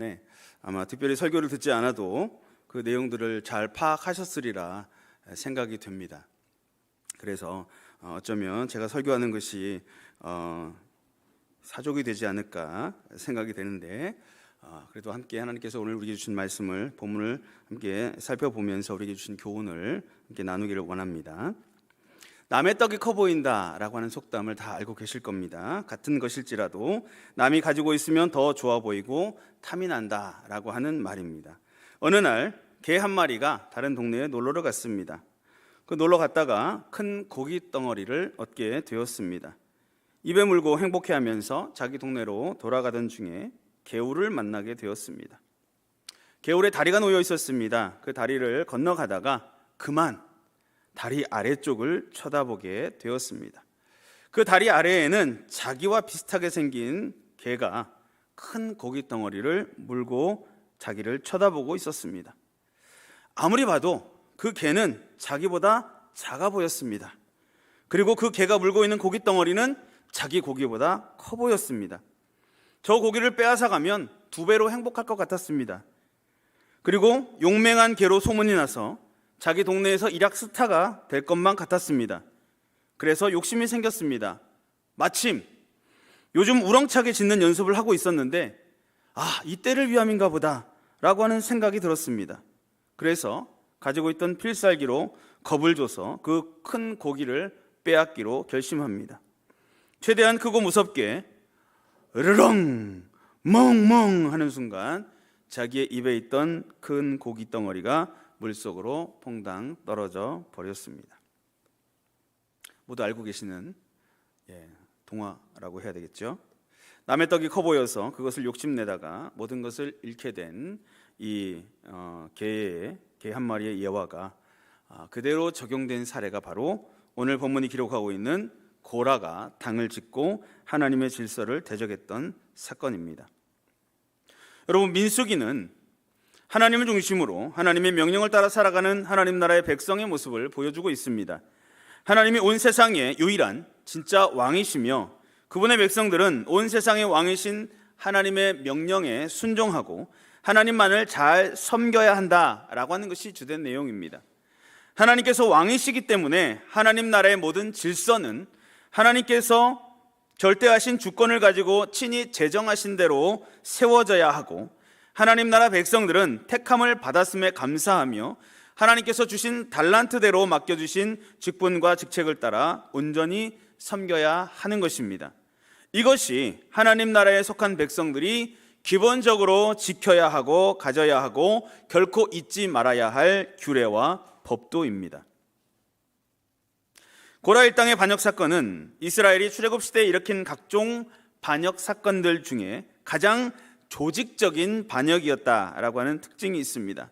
네, 아마 특별히 설교를 듣지 않아도 그 내용들을 잘 파악하셨으리라 생각이 됩니다. 그래서 어쩌면 제가 설교하는 것이 사족이 되지 않을까 생각이 되는데, 그래도 함께 하나님께서 오늘 우리에게 주신 말씀을, 본문을 함께 살펴보면서 우리에게 주신 교훈을 함께 나누기를 원합니다. 남의 떡이 커 보인다 라고 하는 속담을 다 알고 계실 겁니다. 같은 것일지라도 남이 가지고 있으면 더 좋아 보이고 탐이 난다 라고 하는 말입니다. 어느 날 개 한 마리가 다른 동네에 놀러를 갔습니다. 그 놀러 갔다가 큰 고기 덩어리를 얻게 되었습니다. 입에 물고 행복해하면서 자기 동네로 돌아가던 중에 개울을 만나게 되었습니다. 개울에 다리가 놓여 있었습니다. 그 다리를 건너가다가 그만 다리 아래쪽을 쳐다보게 되었습니다. 그 다리 아래에는 자기와 비슷하게 생긴 개가 큰 고기 덩어리를 물고 자기를 쳐다보고 있었습니다. 아무리 봐도 그 개는 자기보다 작아 보였습니다. 그리고 그 개가 물고 있는 고기 덩어리는 자기 고기보다 커 보였습니다. 저 고기를 빼앗아 가면 2배로 행복할 것 같았습니다. 그리고 용맹한 개로 소문이 나서 자기 동네에서 일약 스타가 될 것만 같았습니다. 그래서 욕심이 생겼습니다. 마침 요즘 우렁차게 짖는 연습을 하고 있었는데 이때를 위함인가 보다 라고 하는 생각이 들었습니다. 그래서 가지고 있던 필살기로 겁을 줘서 그 큰 고기를 빼앗기로 결심합니다. 최대한 크고 무섭게 으르렁 멍멍 하는 순간 자기의 입에 있던 큰 고기 덩어리가 물속으로 퐁당 떨어져 버렸습니다. 모두 알고 계시는 동화라고 해야 되겠죠. 남의 떡이 커 보여서 그것을 욕심내다가 모든 것을 잃게 된 이 개 한 마리의 예화가 그대로 적용된 사례가 바로 오늘 본문이 기록하고 있는 고라가 당을 짓고 하나님의 질서를 대적했던 사건입니다. 여러분, 민수기는 하나님을 중심으로 하나님의 명령을 따라 살아가는 하나님 나라의 백성의 모습을 보여주고 있습니다. 하나님이 온 세상의 유일한 진짜 왕이시며 그분의 백성들은 온 세상의 왕이신 하나님의 명령에 순종하고 하나님만을 잘 섬겨야 한다라고 하는 것이 주된 내용입니다. 하나님께서 왕이시기 때문에 하나님 나라의 모든 질서는 하나님께서 절대하신 주권을 가지고 친히 제정하신 대로 세워져야 하고, 하나님 나라 백성들은 택함을 받았음에 감사하며 하나님께서 주신 달란트대로 맡겨주신 직분과 직책을 따라 온전히 섬겨야 하는 것입니다. 이것이 하나님 나라에 속한 백성들이 기본적으로 지켜야 하고 가져야 하고 결코 잊지 말아야 할 규례와 법도입니다. 고라 일당의 반역 사건은 이스라엘이 출애굽 시대에 일으킨 각종 반역 사건들 중에 가장 조직적인 반역이었다라고 하는 특징이 있습니다.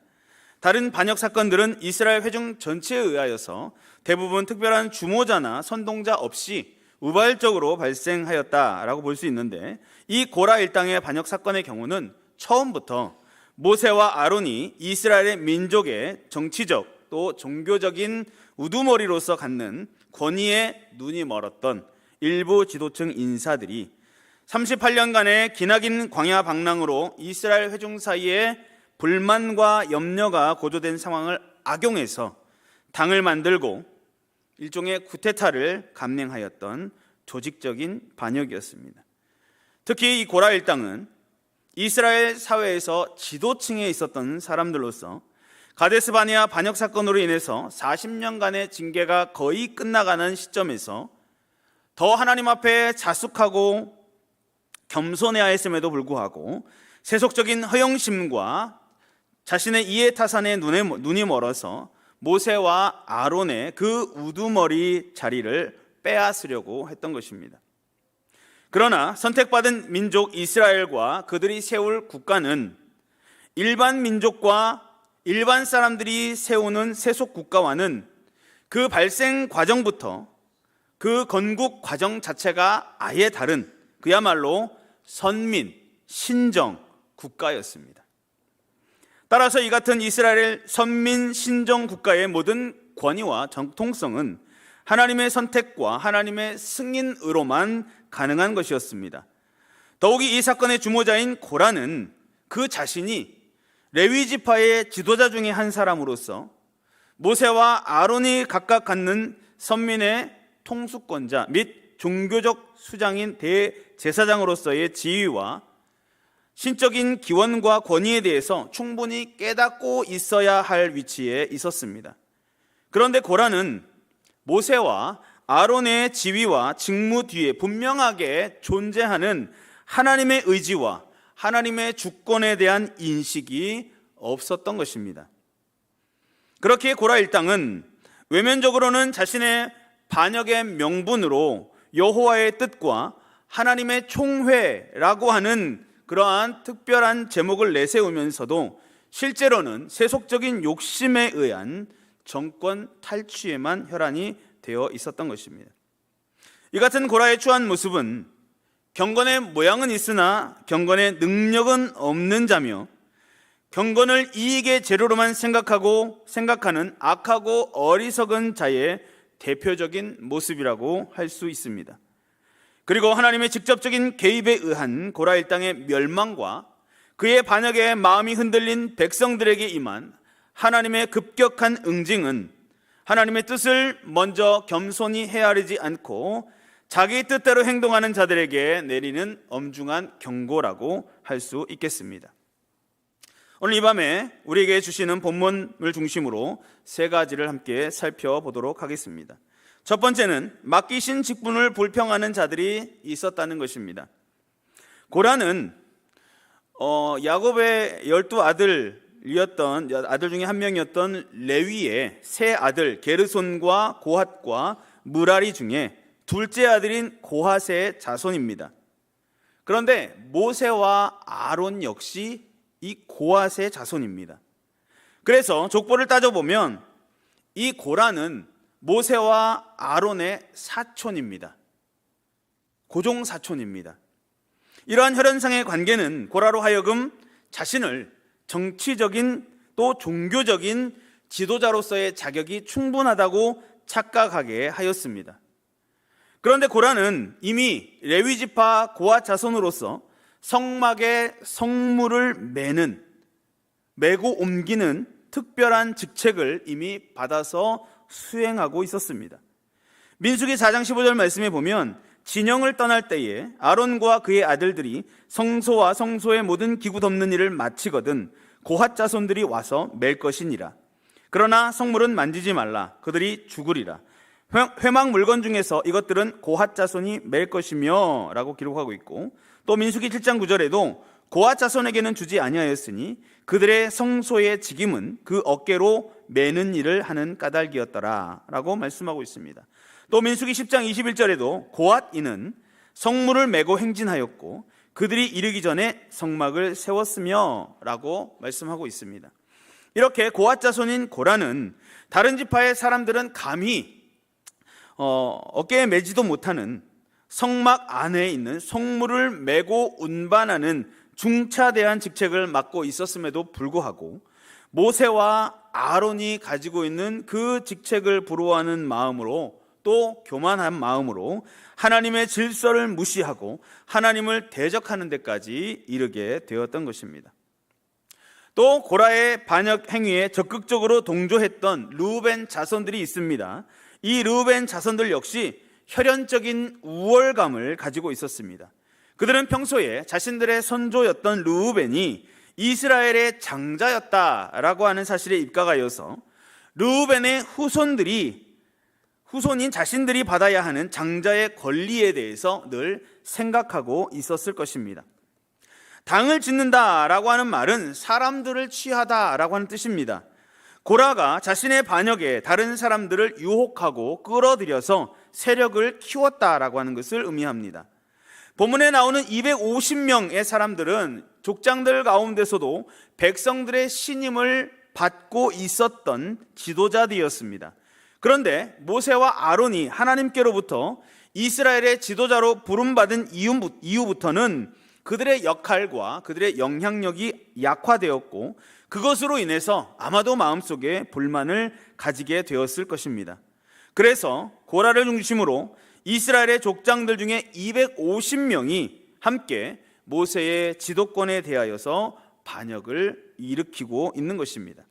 다른 반역 사건들은 이스라엘 회중 전체에 의하여서 대부분 특별한 주모자나 선동자 없이 우발적으로 발생하였다라고 볼 수 있는데, 이 고라 일당의 반역 사건의 경우는 처음부터 모세와 아론이 이스라엘의 민족의 정치적 또 종교적인 우두머리로서 갖는 권위에 눈이 멀었던 일부 지도층 인사들이 38년간의 기나긴 광야 방랑으로 이스라엘 회중 사이에 불만과 염려가 고조된 상황을 악용해서 당을 만들고 일종의 쿠데타를 감행하였던 조직적인 반역이었습니다. 특히 이 고라 일당은 이스라엘 사회에서 지도층에 있었던 사람들로서 가데스 바네아 반역 사건으로 인해서 40년간의 징계가 거의 끝나가는 시점에서 더 하나님 앞에 자숙하고 겸손해야 했음에도 불구하고 세속적인 허영심과 자신의 이해타산에 눈이 멀어서 모세와 아론의 그 우두머리 자리를 빼앗으려고 했던 것입니다. 그러나 선택받은 민족 이스라엘과 그들이 세울 국가는 일반 민족과 일반 사람들이 세우는 세속 국가와는 그 발생 과정부터 그 건국 과정 자체가 아예 다른 그야말로 선민, 신정 국가였습니다. 따라서 이 같은 이스라엘 선민 신정 국가의 모든 권위와 정통성은 하나님의 선택과 하나님의 승인으로만 가능한 것이었습니다. 더욱이 이 사건의 주모자인 고라는 그 자신이 레위 지파의 지도자 중에 한 사람으로서 모세와 아론이 각각 갖는 선민의 통수권자 및 종교적 수장인 대제사장으로서의 지위와 신적인 기원과 권위에 대해서 충분히 깨닫고 있어야 할 위치에 있었습니다. 그런데 고라는 모세와 아론의 지위와 직무 뒤에 분명하게 존재하는 하나님의 의지와 하나님의 주권에 대한 인식이 없었던 것입니다. 그렇게 고라 일당은 외면적으로는 자신의 반역의 명분으로 여호와의 뜻과 하나님의 총회라고 하는 그러한 특별한 제목을 내세우면서도 실제로는 세속적인 욕심에 의한 정권 탈취에만 혈안이 되어 있었던 것입니다. 이 같은 고라의 추한 모습은 경건의 모양은 있으나 경건의 능력은 없는 자며 경건을 이익의 재료로만 생각하는 악하고 어리석은 자의 대표적인 모습이라고 할 수 있습니다. 그리고 하나님의 직접적인 개입에 의한 고라 일당의 멸망과 그의 반역에 마음이 흔들린 백성들에게 임한 하나님의 급격한 응징은 하나님의 뜻을 먼저 겸손히 헤아리지 않고 자기 뜻대로 행동하는 자들에게 내리는 엄중한 경고라고 할 수 있겠습니다. 오늘 이 밤에 우리에게 주시는 본문을 중심으로 세 가지를 함께 살펴보도록 하겠습니다. 첫 번째는 맡기신 직분을 불평하는 자들이 있었다는 것입니다. 고라는 야곱의 12아들 중에 한 명이었던 레위의 세 아들 게르손과 고핫과 무라리 중에 둘째 아들인 고핫의 자손입니다. 그런데 모세와 아론 역시 이 고핫의 자손입니다. 그래서 족보를 따져보면 이 고라는 모세와 아론의 사촌입니다. 고종 사촌입니다. 이러한 혈연상의 관계는 고라로 하여금 자신을 정치적인 또 종교적인 지도자로서의 자격이 충분하다고 착각하게 하였습니다. 그런데 고라는 이미 레위 지파 고핫 자손으로서 성막에 성물을 메고 옮기는 특별한 직책을 이미 받아서 수행하고 있었습니다. 민수기 4장 15절 말씀에 보면 진영을 떠날 때에 아론과 그의 아들들이 성소와 성소의 모든 기구 덮는 일을 마치거든 고핫 자손들이 와서 맬 것이니라. 그러나 성물은 만지지 말라. 그들이 죽으리라. 회막 물건 중에서 이것들은 고핫 자손이 맬 것이며 라고 기록하고 있고, 또 민수기 7장 9절에도 고핫 자손에게는 주지 아니하였으니 그들의 성소의 직임은 그 어깨로 매는 일을 하는 까닭이었더라 라고 말씀하고 있습니다. 또 민수기 10장 21절에도 고핫인은 성물을 메고 행진하였고 그들이 이르기 전에 성막을 세웠으며 라고 말씀하고 있습니다. 이렇게 고핫 자손인 고라는 다른 지파의 사람들은 감히 어깨에 매지도 못하는 성막 안에 있는 성물을 메고 운반하는 중차대한 직책을 맡고 있었음에도 불구하고 모세와 아론이 가지고 있는 그 직책을 부러워하는 마음으로 또 교만한 마음으로 하나님의 질서를 무시하고 하나님을 대적하는 데까지 이르게 되었던 것입니다. 또 고라의 반역 행위에 적극적으로 동조했던 르우벤 자손들이 있습니다. 이 르우벤 자손들 역시 혈연적인 우월감을 가지고 있었습니다. 그들은 평소에 자신들의 선조였던 르우벤이 이스라엘의 장자였다라고 하는 사실에 입각하여서 르우벤의 후손인 자신들이 받아야 하는 장자의 권리에 대해서 늘 생각하고 있었을 것입니다. 당을 짓는다라고 하는 말은 사람들을 취하다라고 하는 뜻입니다. 고라가 자신의 반역에 다른 사람들을 유혹하고 끌어들여서 세력을 키웠다라고 하는 것을 의미합니다. 본문에 나오는 250명의 사람들은 족장들 가운데서도 백성들의 신임을 받고 있었던 지도자들이었습니다. 그런데 모세와 아론이 하나님께로부터 이스라엘의 지도자로 부름받은 이후부터는 그들의 역할과 그들의 영향력이 약화되었고 그것으로 인해서 아마도 마음속에 불만을 가지게 되었을 것입니다. 그래서 고라를 중심으로 이스라엘의 족장들 중에 250명이 함께 모세의 지도권에 대하여서 반역을 일으키고 있는 것입니다.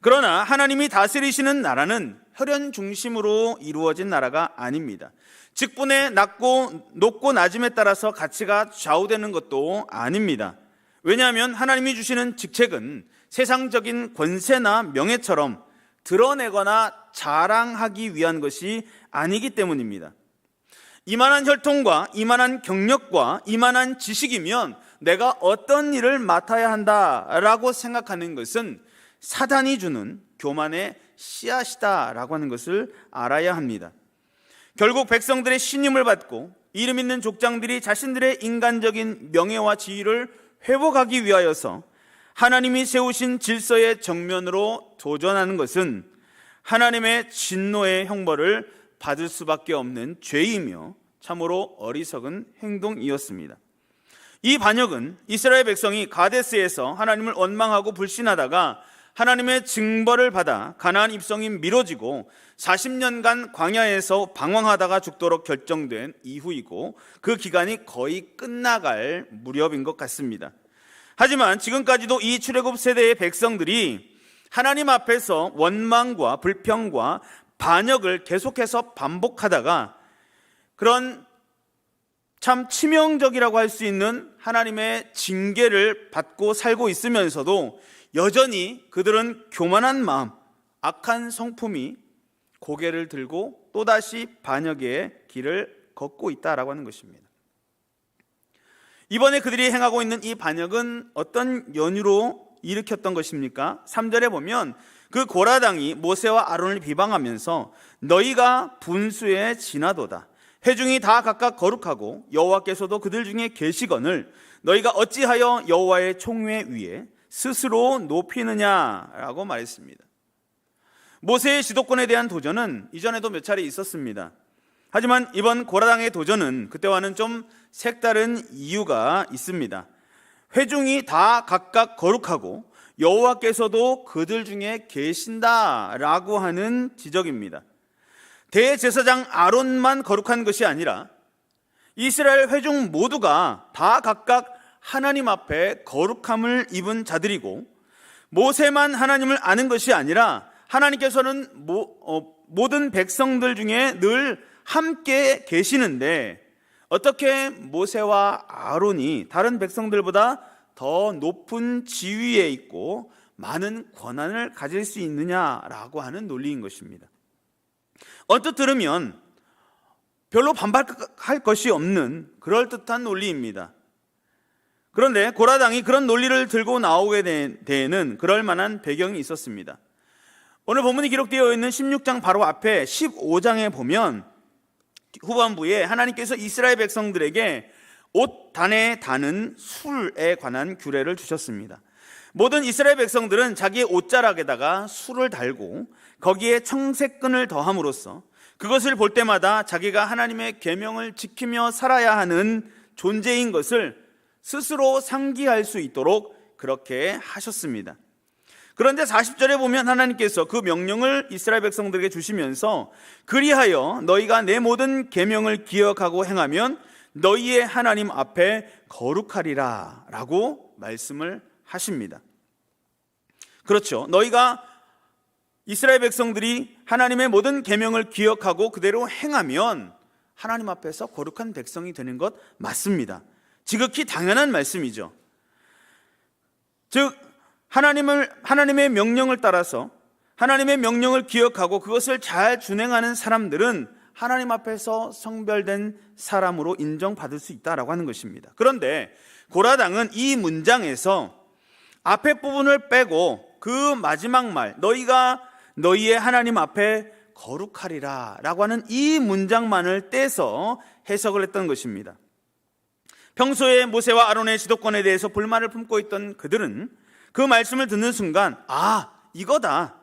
그러나 하나님이 다스리시는 나라는 혈연 중심으로 이루어진 나라가 아닙니다. 직분의 높고 낮음에 따라서 가치가 좌우되는 것도 아닙니다. 왜냐하면 하나님이 주시는 직책은 세상적인 권세나 명예처럼 드러내거나 자랑하기 위한 것이 아니기 때문입니다. 이만한 혈통과 이만한 경력과 이만한 지식이면 내가 어떤 일을 맡아야 한다라고 생각하는 것은 사단이 주는 교만의 씨앗이다라고 하는 것을 알아야 합니다. 결국 백성들의 신임을 받고 이름 있는 족장들이 자신들의 인간적인 명예와 지위를 회복하기 위하여서 하나님이 세우신 질서의 정면으로 도전하는 것은 하나님의 진노의 형벌을 받을 수밖에 없는 죄이며 참으로 어리석은 행동이었습니다. 이 반역은 이스라엘 백성이 가데스에서 하나님을 원망하고 불신하다가 하나님의 징벌을 받아 가나안 입성이 미뤄지고 40년간 광야에서 방황하다가 죽도록 결정된 이후이고 그 기간이 거의 끝나갈 무렵인 것 같습니다. 하지만 지금까지도 이 출애굽 세대의 백성들이 하나님 앞에서 원망과 불평과 반역을 계속해서 반복하다가 그런 참 치명적이라고 할 수 있는 하나님의 징계를 받고 살고 있으면서도 여전히 그들은 교만한 마음, 악한 성품이 고개를 들고 또다시 반역의 길을 걷고 있다라고 하는 것입니다. 이번에 그들이 행하고 있는 이 반역은 어떤 연유로 일으켰던 것입니까? 3절에 보면 그 고라당이 모세와 아론을 비방하면서 너희가 분수에 지나도다. 회중이 다 각각 거룩하고 여호와께서도 그들 중에 계시거늘 너희가 어찌하여 여호와의 총회 위에 스스로 높이느냐라고 말했습니다. 모세의 지도권에 대한 도전은 이전에도 몇 차례 있었습니다. 하지만 이번 고라당의 도전은 그때와는 좀 색다른 이유가 있습니다. 회중이 다 각각 거룩하고 여호와께서도 그들 중에 계신다라고 하는 지적입니다. 대제사장 아론만 거룩한 것이 아니라 이스라엘 회중 모두가 다 각각 하나님 앞에 거룩함을 입은 자들이고 모세만 하나님을 아는 것이 아니라 하나님께서는 모든 백성들 중에 늘 함께 계시는데 어떻게 모세와 아론이 다른 백성들보다 더 높은 지위에 있고 많은 권한을 가질 수 있느냐라고 하는 논리인 것입니다. 언뜻 들으면 별로 반발할 것이 없는 그럴듯한 논리입니다. 그런데 고라당이 그런 논리를 들고 나오게 된 데에는 그럴 만한 배경이 있었습니다. 오늘 본문이 기록되어 있는 16장 바로 앞에 15장에 보면 후반부에 하나님께서 이스라엘 백성들에게 옷단에 다는 술에 관한 규례를 주셨습니다. 모든 이스라엘 백성들은 자기의 옷자락에다가 술을 달고 거기에 청색끈을 더함으로써 그것을 볼 때마다 자기가 하나님의 계명을 지키며 살아야 하는 존재인 것을 스스로 상기할 수 있도록 그렇게 하셨습니다. 그런데 40절에 보면 하나님께서 그 명령을 이스라엘 백성들에게 주시면서 그리하여 너희가 내 모든 계명을 기억하고 행하면 너희의 하나님 앞에 거룩하리라 라고 말씀을 하십니다. 그렇죠. 너희가 이스라엘 백성들이 하나님의 모든 계명을 기억하고 그대로 행하면 하나님 앞에서 거룩한 백성이 되는 것 맞습니다. 지극히 당연한 말씀이죠. 즉 하나님의 명령을 따라서 하나님의 명령을 기억하고 그것을 잘 준행하는 사람들은 하나님 앞에서 성별된 사람으로 인정받을 수 있다라고 하는 것입니다. 그런데 고라당은 이 문장에서 앞에 부분을 빼고 그 마지막 말 너희가 너희의 하나님 앞에 거룩하리라 라고 하는 이 문장만을 떼서 해석을 했던 것입니다. 평소에 모세와 아론의 지도권에 대해서 불만을 품고 있던 그들은 그 말씀을 듣는 순간 이거다.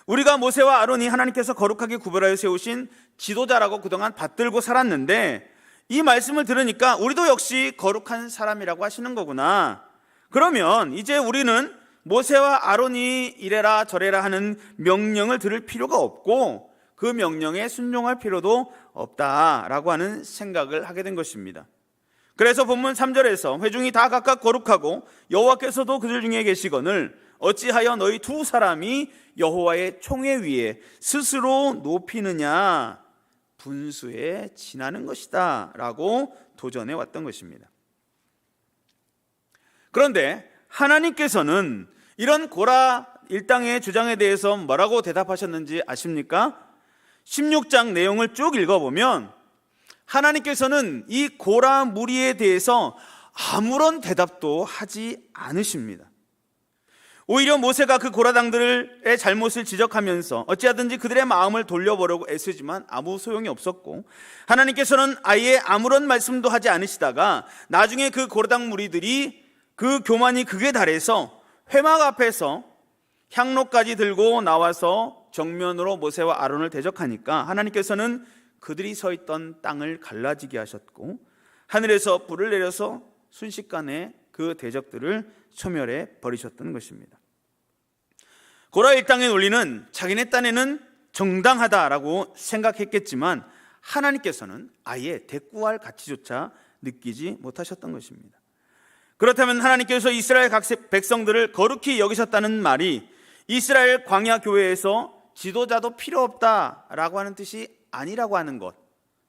우리가 모세와 아론이 하나님께서 거룩하게 구별하여 세우신 지도자라고 그동안 받들고 살았는데 이 말씀을 들으니까 우리도 역시 거룩한 사람이라고 하시는 거구나. 그러면 이제 우리는 모세와 아론이 이래라 저래라 하는 명령을 들을 필요가 없고 그 명령에 순종할 필요도 없다라고 하는 생각을 하게 된 것입니다. 그래서 본문 3절에서 회중이 다 각각 거룩하고 여호와께서도 그들 중에 계시거늘 어찌하여 너희 두 사람이 여호와의 총회 위에 스스로 높이느냐, 분수에 지나는 것이다 라고 도전해 왔던 것입니다. 그런데 하나님께서는 이런 고라 일당의 주장에 대해서 뭐라고 대답하셨는지 아십니까? 16장 내용을 쭉 읽어보면 하나님께서는 이 고라 무리에 대해서 아무런 대답도 하지 않으십니다. 오히려 모세가 그 고라당들의 잘못을 지적하면서 어찌하든지 그들의 마음을 돌려보려고 애쓰지만 아무 소용이 없었고, 하나님께서는 아예 아무런 말씀도 하지 않으시다가 나중에 그 고라당 무리들이 그 교만이 극에 달해서 회막 앞에서 향로까지 들고 나와서 정면으로 모세와 아론을 대적하니까 하나님께서는 그들이 서 있던 땅을 갈라지게 하셨고 하늘에서 불을 내려서 순식간에 그 대적들을 소멸해 버리셨던 것입니다. 고라 일당의 논리는 자기네 딴에는 정당하다라고 생각했겠지만 하나님께서는 아예 대꾸할 가치조차 느끼지 못하셨던 것입니다. 그렇다면 하나님께서 이스라엘 각 백성들을 거룩히 여기셨다는 말이 이스라엘 광야 교회에서 지도자도 필요 없다라고 하는 뜻이 아니라고 하는 것,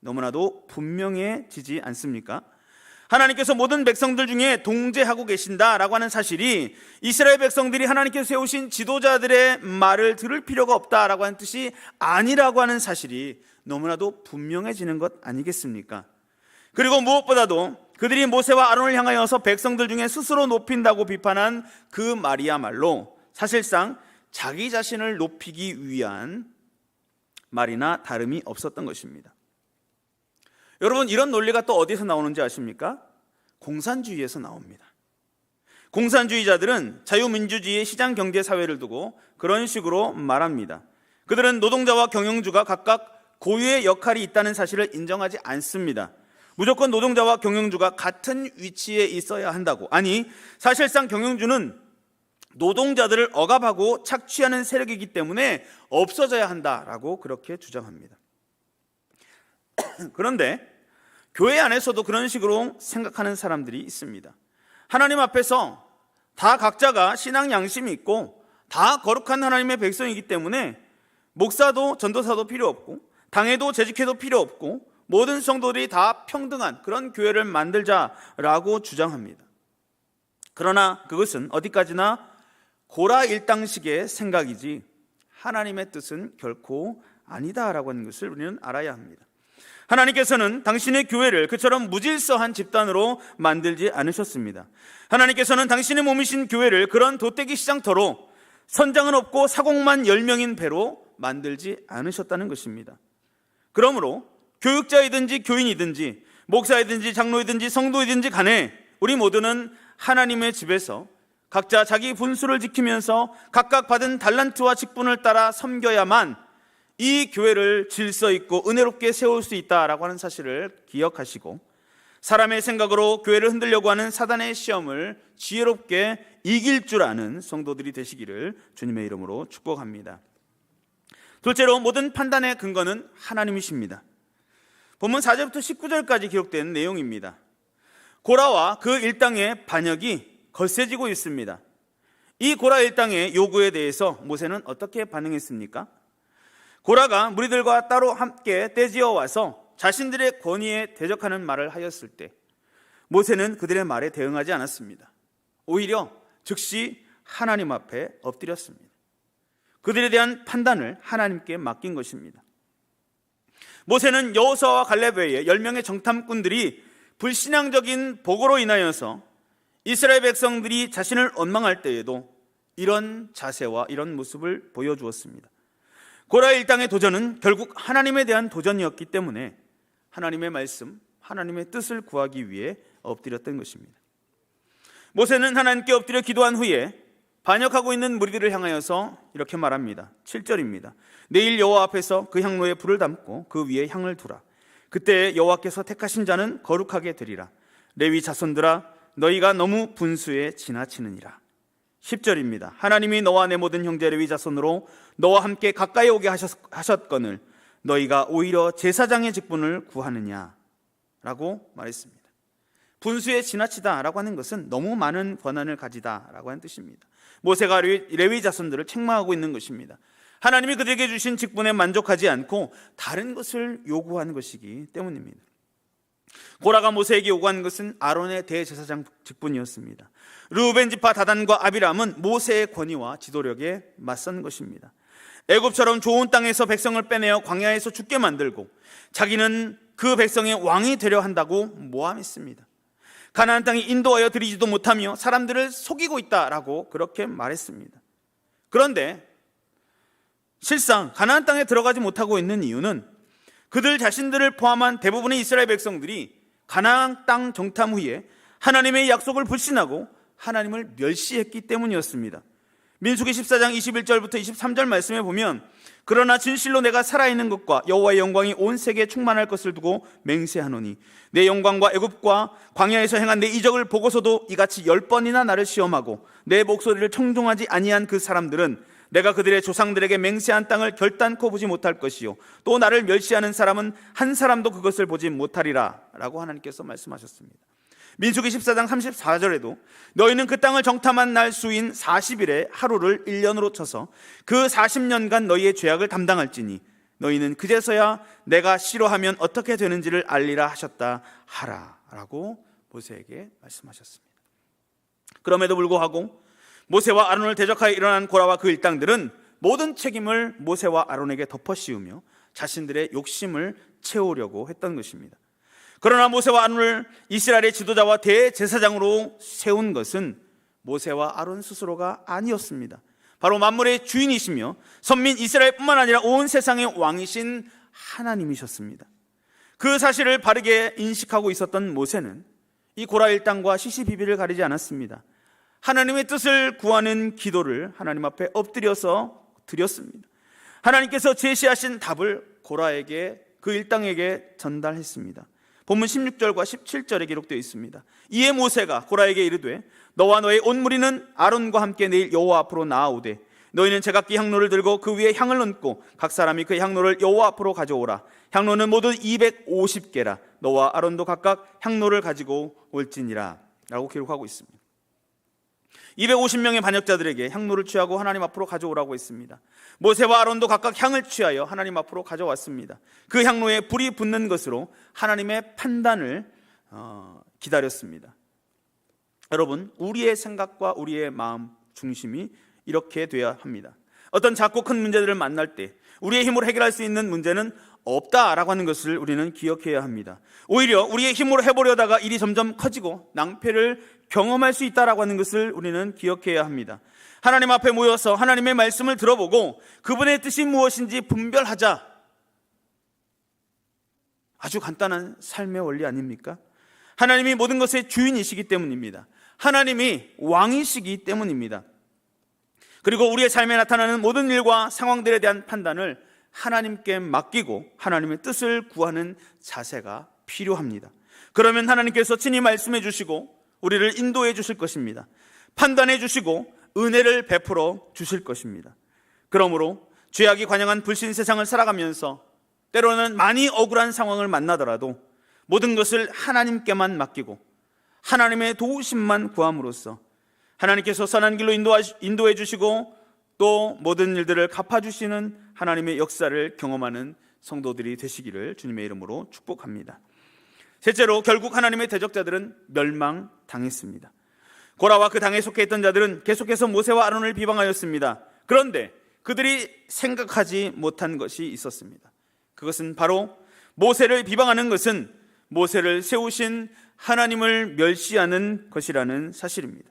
너무나도 분명해지지 않습니까? 하나님께서 모든 백성들 중에 동재하고 계신다라고 하는 사실이 이스라엘 백성들이 하나님께서 세우신 지도자들의 말을 들을 필요가 없다라고 하는 뜻이 아니라고 하는 사실이 너무나도 분명해지는 것 아니겠습니까? 그리고 무엇보다도 그들이 모세와 아론을 향하여서 백성들 중에 스스로 높인다고 비판한 그 말이야말로 사실상 자기 자신을 높이기 위한 말이나 다름이 없었던 것입니다. 여러분, 이런 논리가 또 어디서 나오는지 아십니까? 공산주의에서 나옵니다. 공산주의자들은 자유민주주의의 시장경제사회를 두고 그런 식으로 말합니다. 그들은 노동자와 경영주가 각각 고유의 역할이 있다는 사실을 인정하지 않습니다. 무조건 노동자와 경영주가 같은 위치에 있어야 한다고, 아니 사실상 경영주는 노동자들을 억압하고 착취하는 세력이기 때문에 없어져야 한다라고 그렇게 주장합니다. 그런데 교회 안에서도 그런 식으로 생각하는 사람들이 있습니다. 하나님 앞에서 다 각자가 신앙 양심이 있고 다 거룩한 하나님의 백성이기 때문에 목사도 전도사도 필요 없고 당회도 재직회도 필요 없고 모든 성도들이 다 평등한 그런 교회를 만들자라고 주장합니다. 그러나 그것은 어디까지나 고라 일당식의 생각이지 하나님의 뜻은 결코 아니다라고 하는 것을 우리는 알아야 합니다. 하나님께서는 당신의 교회를 그처럼 무질서한 집단으로 만들지 않으셨습니다. 하나님께서는 당신의 몸이신 교회를 그런 도떼기 시장터로 선장은 없고 사공만 10명인 배로 만들지 않으셨다는 것입니다. 그러므로 교육자이든지 교인이든지 목사이든지 장로이든지 성도이든지 간에 우리 모두는 하나님의 집에서 각자 자기 분수를 지키면서 각각 받은 달란트와 직분을 따라 섬겨야만 이 교회를 질서 있고 은혜롭게 세울 수 있다라고 하는 사실을 기억하시고 사람의 생각으로 교회를 흔들려고 하는 사단의 시험을 지혜롭게 이길 줄 아는 성도들이 되시기를 주님의 이름으로 축복합니다. 둘째로 모든 판단의 근거는 하나님이십니다. 본문 4절부터 19절까지 기록된 내용입니다. 고라와 그 일당의 반역이 거세지고 있습니다. 이 고라 일당의 요구에 대해서 모세는 어떻게 반응했습니까? 고라가 무리들과 따로 함께 떼지어 와서 자신들의 권위에 대적하는 말을 하였을 때 모세는 그들의 말에 대응하지 않았습니다. 오히려 즉시 하나님 앞에 엎드렸습니다. 그들에 대한 판단을 하나님께 맡긴 것입니다. 모세는 여호수아와 갈렙 외에 10명의 정탐꾼들이 불신앙적인 보고로 인하여서 이스라엘 백성들이 자신을 원망할 때에도 이런 자세와 이런 모습을 보여주었습니다. 고라 일당의 도전은 결국 하나님에 대한 도전이었기 때문에 하나님의 말씀, 하나님의 뜻을 구하기 위해 엎드렸던 것입니다. 모세는 하나님께 엎드려 기도한 후에 반역하고 있는 무리들을 향하여서 이렇게 말합니다. 7절입니다. 내일 여호와 앞에서 그 향로에 불을 담고 그 위에 향을 두라. 그때 여호와께서 택하신 자는 거룩하게 되리라. 레위 자손들아 너희가 너무 분수에 지나치느니라. 10절입니다. 하나님이 너와 내 모든 형제 레위 자손으로 너와 함께 가까이 오게 하셨거늘 너희가 오히려 제사장의 직분을 구하느냐 라고 말했습니다. 분수에 지나치다라고 하는 것은 너무 많은 권한을 가지다라고 하는 뜻입니다. 모세가 레위 자손들을 책망하고 있는 것입니다. 하나님이 그들에게 주신 직분에 만족하지 않고 다른 것을 요구하는 것이기 때문입니다. 고라가 모세에게 요구한 것은 아론의 대제사장 직분이었습니다. 르우벤 지파 다단과 아비람은 모세의 권위와 지도력에 맞선 것입니다. 애굽처럼 좋은 땅에서 백성을 빼내어 광야에서 죽게 만들고 자기는 그 백성의 왕이 되려 한다고 모함했습니다. 가나안 땅에 인도하여 드리지도 못하며 사람들을 속이고 있다라고 그렇게 말했습니다. 그런데 실상 가나안 땅에 들어가지 못하고 있는 이유는 그들 자신들을 포함한 대부분의 이스라엘 백성들이 가나안 땅 정탐 후에 하나님의 약속을 불신하고 하나님을 멸시했기 때문이었습니다. 민수기 14장 21절부터 23절 말씀에 보면 그러나 진실로 내가 살아있는 것과 여호와의 영광이 온 세계에 충만할 것을 두고 맹세하노니 내 영광과 애굽과 광야에서 행한 내 이적을 보고서도 이같이 10번이나 나를 시험하고 내 목소리를 청종하지 아니한 그 사람들은 내가 그들의 조상들에게 맹세한 땅을 결단코 보지 못할 것이요 또 나를 멸시하는 사람은 한 사람도 그것을 보지 못하리라 라고 하나님께서 말씀하셨습니다. 민수기 14장 34절에도 너희는 그 땅을 정탐한 날 수인 40일에 하루를 1년으로 쳐서 그 40년간 너희의 죄악을 담당할지니 너희는 그제서야 내가 싫어하면 어떻게 되는지를 알리라 하셨다 하라 라고 모세에게 말씀하셨습니다. 그럼에도 불구하고 모세와 아론을 대적하여 일어난 고라와 그 일당들은 모든 책임을 모세와 아론에게 덮어씌우며 자신들의 욕심을 채우려고 했던 것입니다. 그러나 모세와 아론을 이스라엘의 지도자와 대제사장으로 세운 것은 모세와 아론 스스로가 아니었습니다. 바로 만물의 주인이시며 선민 이스라엘뿐만 아니라 온 세상의 왕이신 하나님이셨습니다. 그 사실을 바르게 인식하고 있었던 모세는 이 고라 일당과 시시비비를 가리지 않았습니다. 하나님의 뜻을 구하는 기도를 하나님 앞에 엎드려서 드렸습니다. 하나님께서 제시하신 답을 고라에게 그 일당에게 전달했습니다. 본문 16절과 17절에 기록되어 있습니다. 이에 모세가 고라에게 이르되 너와 너의 온 무리는 아론과 함께 내일 여호와 앞으로 나아오되 너희는 제각기 향로를 들고 그 위에 향을 얹고 각 사람이 그 향로를 여호와 앞으로 가져오라. 향로는 모두 250개라. 너와 아론도 각각 향로를 가지고 올지니라 라고 기록하고 있습니다. 250명의 반역자들에게 향로를 취하고 하나님 앞으로 가져오라고 했습니다. 모세와 아론도 각각 향을 취하여 하나님 앞으로 가져왔습니다. 그 향로에 불이 붙는 것으로 하나님의 판단을 기다렸습니다. 여러분, 우리의 생각과 우리의 마음 중심이 이렇게 돼야 합니다. 어떤 작고 큰 문제들을 만날 때 우리의 힘으로 해결할 수 있는 문제는 없다라고 하는 것을 우리는 기억해야 합니다. 오히려 우리의 힘으로 해보려다가 일이 점점 커지고 낭패를 경험할 수 있다라고 하는 것을 우리는 기억해야 합니다. 하나님 앞에 모여서 하나님의 말씀을 들어보고 그분의 뜻이 무엇인지 분별하자. 아주 간단한 삶의 원리 아닙니까? 하나님이 모든 것의 주인이시기 때문입니다. 하나님이 왕이시기 때문입니다. 그리고 우리의 삶에 나타나는 모든 일과 상황들에 대한 판단을 하나님께 맡기고 하나님의 뜻을 구하는 자세가 필요합니다. 그러면 하나님께서 친히 말씀해 주시고 우리를 인도해 주실 것입니다. 판단해 주시고 은혜를 베풀어 주실 것입니다. 그러므로 죄악이 관영한 불신 세상을 살아가면서 때로는 많이 억울한 상황을 만나더라도 모든 것을 하나님께만 맡기고 하나님의 도우심만 구함으로써 하나님께서 선한 길로 인도해 주시고 또 모든 일들을 갚아주시는 하나님의 역사를 경험하는 성도들이 되시기를 주님의 이름으로 축복합니다. 셋째로, 결국 하나님의 대적자들은 멸망당했습니다. 고라와 그 당에 속해 있던 자들은 계속해서 모세와 아론을 비방하였습니다. 그런데 그들이 생각하지 못한 것이 있었습니다. 그것은 바로 모세를 비방하는 것은 모세를 세우신 하나님을 멸시하는 것이라는 사실입니다.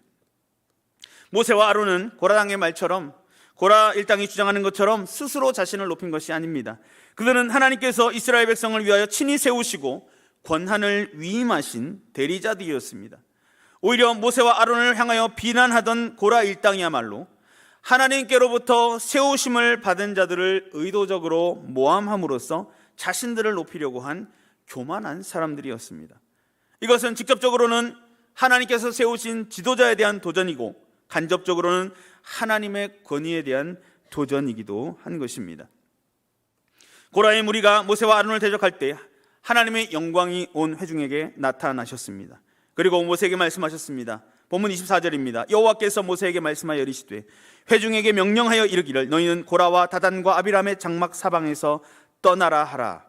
모세와 아론은 고라 당의 말처럼, 고라 일당이 주장하는 것처럼 스스로 자신을 높인 것이 아닙니다. 그들은 하나님께서 이스라엘 백성을 위하여 친히 세우시고 권한을 위임하신 대리자들이었습니다. 오히려 모세와 아론을 향하여 비난하던 고라 일당이야말로 하나님께로부터 세우심을 받은 자들을 의도적으로 모함함으로써 자신들을 높이려고 한 교만한 사람들이었습니다. 이것은 직접적으로는 하나님께서 세우신 지도자에 대한 도전이고 간접적으로는 하나님의 권위에 대한 도전이기도 한 것입니다. 고라의 무리가 모세와 아론을 대적할 때 하나님의 영광이 온 회중에게 나타나셨습니다. 그리고 모세에게 말씀하셨습니다. 본문 24절입니다. 여호와께서 모세에게 말씀하여 이르시되 회중에게 명령하여 이르기를 너희는 고라와 다단과 아비람의 장막 사방에서 떠나라 하라.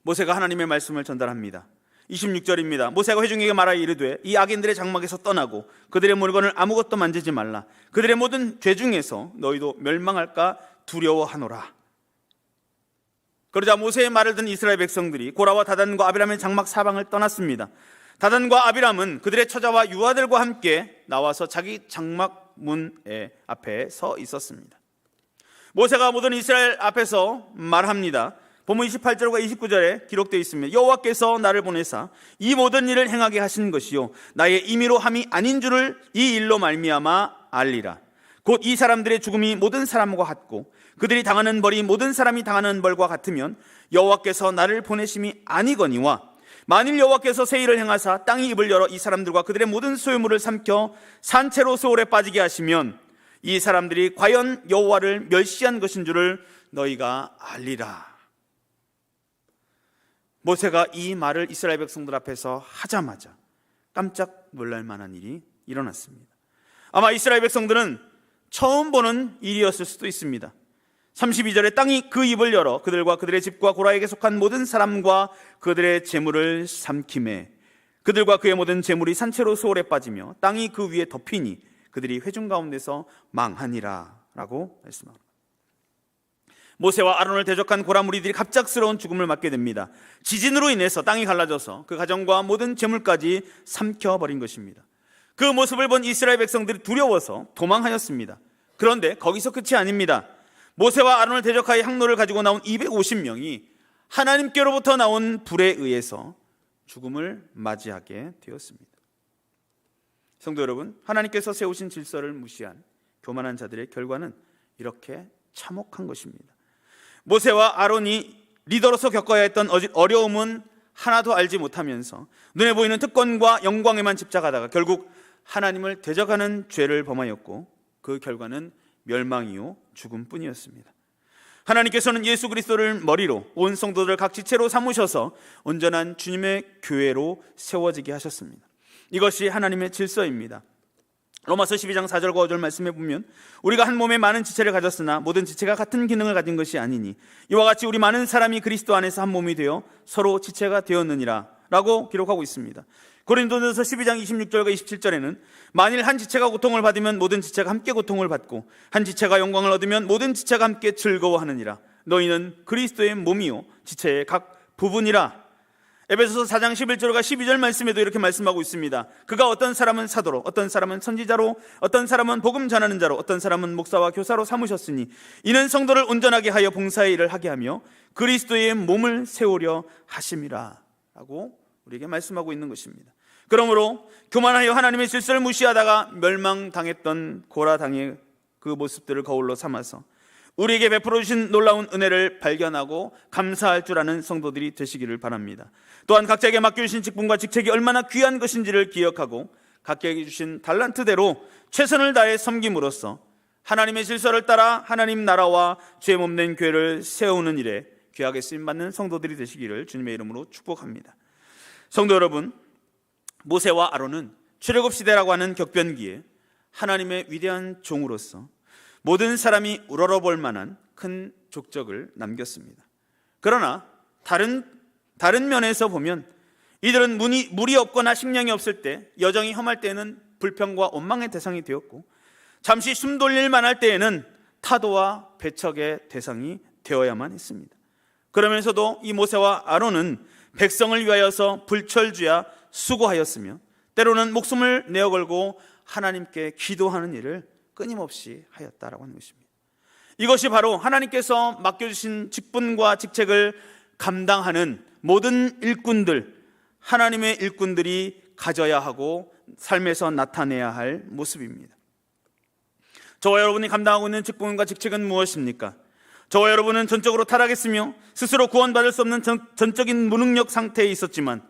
모세가 하나님의 말씀을 전달합니다. 26절입니다. 모세가 회중에게 말하여 이르되 이 악인들의 장막에서 떠나고 그들의 물건을 아무것도 만지지 말라. 그들의 모든 죄 중에서 너희도 멸망할까 두려워하노라. 그러자 모세의 말을 듣는 이스라엘 백성들이 고라와 다단과 아비람의 장막 사방을 떠났습니다. 다단과 아비람은 그들의 처자와 유아들과 함께 나와서 자기 장막 문 앞에 서 있었습니다. 모세가 모든 이스라엘 앞에서 말합니다. 본문 28절과 29절에 기록되어 있습니다. 여호와께서 나를 보내사 이 모든 일을 행하게 하신 것이요 나의 임의로 함이 아닌 줄을 이 일로 말미암아 알리라. 곧 이 사람들의 죽음이 모든 사람과 같고 그들이 당하는 벌이 모든 사람이 당하는 벌과 같으면 여호와께서 나를 보내심이 아니거니와 만일 여호와께서 새 일을 행하사 땅이 입을 열어 이 사람들과 그들의 모든 소유물을 삼켜 산채로 소홀에 빠지게 하시면 이 사람들이 과연 여호와를 멸시한 것인 줄을 너희가 알리라. 모세가 이 말을 이스라엘 백성들 앞에서 하자마자 깜짝 놀랄 만한 일이 일어났습니다. 아마 이스라엘 백성들은 처음 보는 일이었을 수도 있습니다. 32절에 땅이 그 입을 열어 그들과 그들의 집과 고라에게 속한 모든 사람과 그들의 재물을 삼키매 그들과 그의 모든 재물이 산채로 소홀에 빠지며 땅이 그 위에 덮이니 그들이 회중 가운데서 망하니라 라고 말씀합니다. 모세와 아론을 대적한 고라 무리들이 갑작스러운 죽음을 맞게 됩니다. 지진으로 인해서 땅이 갈라져서 그 가정과 모든 재물까지 삼켜버린 것입니다. 그 모습을 본 이스라엘 백성들이 두려워서 도망하였습니다. 그런데 거기서 끝이 아닙니다. 모세와 아론을 대적하여 항로를 가지고 나온 250명이 하나님께로부터 나온 불에 의해서 죽음을 맞이하게 되었습니다. 성도 여러분, 하나님께서 세우신 질서를 무시한 교만한 자들의 결과는 이렇게 참혹한 것입니다. 모세와 아론이 리더로서 겪어야 했던 어려움은 하나도 알지 못하면서 눈에 보이는 특권과 영광에만 집착하다가 결국 하나님을 대적하는 죄를 범하였고 그 결과는 멸망이요 죽음뿐이었습니다. 하나님께서는 예수 그리스도를 머리로 온 성도들 각 지체로 삼으셔서 온전한 주님의 교회로 세워지게 하셨습니다. 이것이 하나님의 질서입니다. 로마서 12장 4절과 5절 말씀해 보면 우리가 한 몸에 많은 지체를 가졌으나 모든 지체가 같은 기능을 가진 것이 아니니 이와 같이 우리 많은 사람이 그리스도 안에서 한 몸이 되어 서로 지체가 되었느니라 라고 기록하고 있습니다. 고린도전서 12장 26절과 27절에는 만일 한 지체가 고통을 받으면 모든 지체가 함께 고통을 받고 한 지체가 영광을 얻으면 모든 지체가 함께 즐거워하느니라. 너희는 그리스도의 몸이요 지체의 각 부분이라. 에베소서 4장 11절과 12절 말씀에도 이렇게 말씀하고 있습니다. 그가 어떤 사람은 사도로, 어떤 사람은 선지자로, 어떤 사람은 복음 전하는 자로, 어떤 사람은 목사와 교사로 삼으셨으니 이는 성도를 온전하게 하여 봉사의 일을 하게 하며 그리스도의 몸을 세우려 하심이라 라고 우리에게 말씀하고 있는 것입니다. 그러므로 교만하여 하나님의 질서를 무시하다가 멸망당했던 고라당의 그 모습들을 거울로 삼아서 우리에게 베풀어 주신 놀라운 은혜를 발견하고 감사할 줄 아는 성도들이 되시기를 바랍니다. 또한 각자에게 맡겨주신 직분과 직책이 얼마나 귀한 것인지를 기억하고 각자에게 주신 달란트대로 최선을 다해 섬김으로써 하나님의 질서를 따라 하나님 나라와 죄 없는 교회를 세우는 일에 귀하게 쓰임받는 성도들이 되시기를 주님의 이름으로 축복합니다. 성도 여러분, 모세와 아론은 출애굽 시대라고 하는 격변기에 하나님의 위대한 종으로서 모든 사람이 우러러볼 만한 큰 족적을 남겼습니다. 그러나 다른 면에서 보면 이들은 물이 없거나 식량이 없을 때, 여정이 험할 때에는 불평과 원망의 대상이 되었고 잠시 숨 돌릴 만할 때에는 타도와 배척의 대상이 되어야만 했습니다. 그러면서도 이 모세와 아론은 백성을 위하여서 불철주야 수고하였으며 때로는 목숨을 내어 걸고 하나님께 기도하는 일을 끊임없이 하였다라고 하는 것입니다. 이것이 바로 하나님께서 맡겨주신 직분과 직책을 감당하는 모든 일꾼들, 하나님의 일꾼들이 가져야 하고 삶에서 나타내야 할 모습입니다. 저와 여러분이 감당하고 있는 직분과 직책은 무엇입니까? 저와 여러분은 전적으로 타락했으며 스스로 구원받을 수 없는 전적인 무능력 상태에 있었지만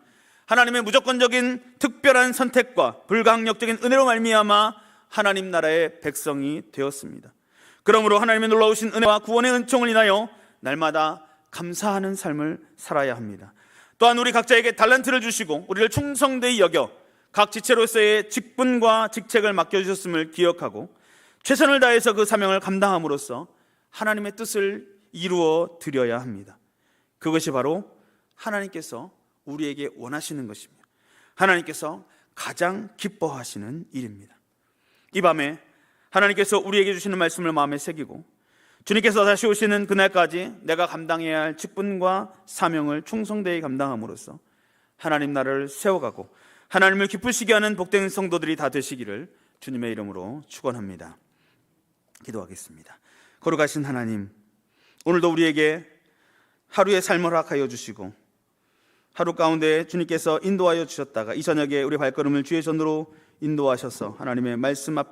하나님의 무조건적인 특별한 선택과 불가항력적인 은혜로 말미암아 하나님 나라의 백성이 되었습니다. 그러므로 하나님의 놀라우신 은혜와 구원의 은총을 인하여 날마다 감사하는 삶을 살아야 합니다. 또한 우리 각자에게 달란트를 주시고 우리를 충성되이 여겨 각 지체로서의 직분과 직책을 맡겨주셨음을 기억하고 최선을 다해서 그 사명을 감당함으로써 하나님의 뜻을 이루어 드려야 합니다. 그것이 바로 하나님께서 우리에게 원하시는 것입니다. 하나님께서 가장 기뻐하시는 일입니다. 이 밤에 하나님께서 우리에게 주시는 말씀을 마음에 새기고 주님께서 다시 오시는 그날까지 내가 감당해야 할 직분과 사명을 충성되이 감당함으로써 하나님 나라를 세워가고 하나님을 기쁘시게 하는 복된 성도들이 다 되시기를 주님의 이름으로 축원합니다. 기도하겠습니다. 거룩하신 하나님, 오늘도 우리에게 하루의 삶을 허락하여 주시고 하루 가운데 주님께서 인도하여 주셨다가 이 저녁에 우리 발걸음을 주의 전으로 인도하셔서 하나님의 말씀 앞에